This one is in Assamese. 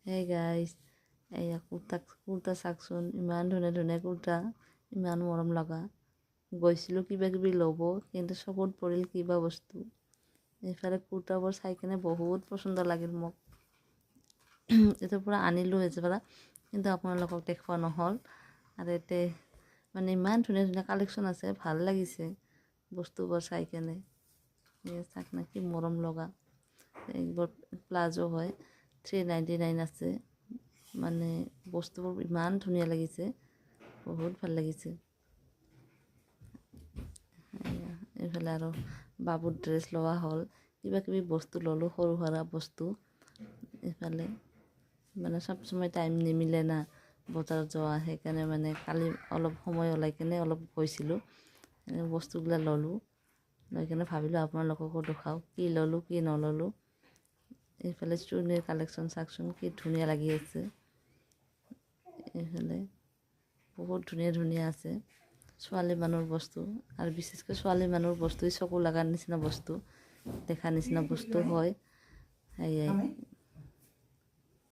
Hey guys, এয়া কুৰ্তা চাওকচোন, ইমান ধুনীয়া ধুনীয়া কুৰ্তা, ইমান মৰম লগা। গৈছিলোঁ কিবা কিবি ল'ব, কিন্তু চকুত পৰিল কিবা বস্তু। এইফালে কুৰ্তাবোৰ চাই কিনে বহুত পচন্দ লাগিল মোক। এইটোৰ পৰা আনিলোঁ এযোৰ পৰা, কিন্তু আপোনালোকক দেখুওৱা নহ'ল। আৰু ইয়াতে মানে ইমান ধুনীয়া ধুনীয়া কালেকশ্যন আছে, ভাল লাগিছে বস্তুবোৰ চাই কেনে। চাওক না কি মৰম লগা। এইবোৰ প্লাজো হয়, 399 আছে। মানে বস্তুবোৰ ইমান ধুনীয়া লাগিছে, বহুত ভাল লাগিছে। এইফালে আৰু বাবুৰ ড্ৰেছ লোৱা হ'ল, কিবা কিবি বস্তু ল'লোঁ, সৰু সুৰা বস্তু। এইফালে মানে চব সময় টাইম নিমিলে না বজাৰত যোৱা, সেইকাৰণে মানে কালি অলপ সময় ওলাই কিনে অলপ গৈছিলোঁ, বস্তুবিলাক ল'লোঁ। লৈ কিনে ভাবিলোঁ আপোনালোককো দেখাওঁ কি ল'লোঁ কি নল'লোঁ। এইফালে চুৰ্ণিৰ কালেকশ্যন চাওকচোন কি ধুনীয়া লাগি আছে। এইফালে বহুত ধুনীয়া ধুনীয়া আছে ছোৱালী মানুহৰ বস্তু, আৰু বিশেষকৈ ছোৱালী মানুহৰ বস্তুৱে চকু লগাৰ নিচিনা বস্তু, দেখা নিচিনা বস্তু হয়। সেয়াই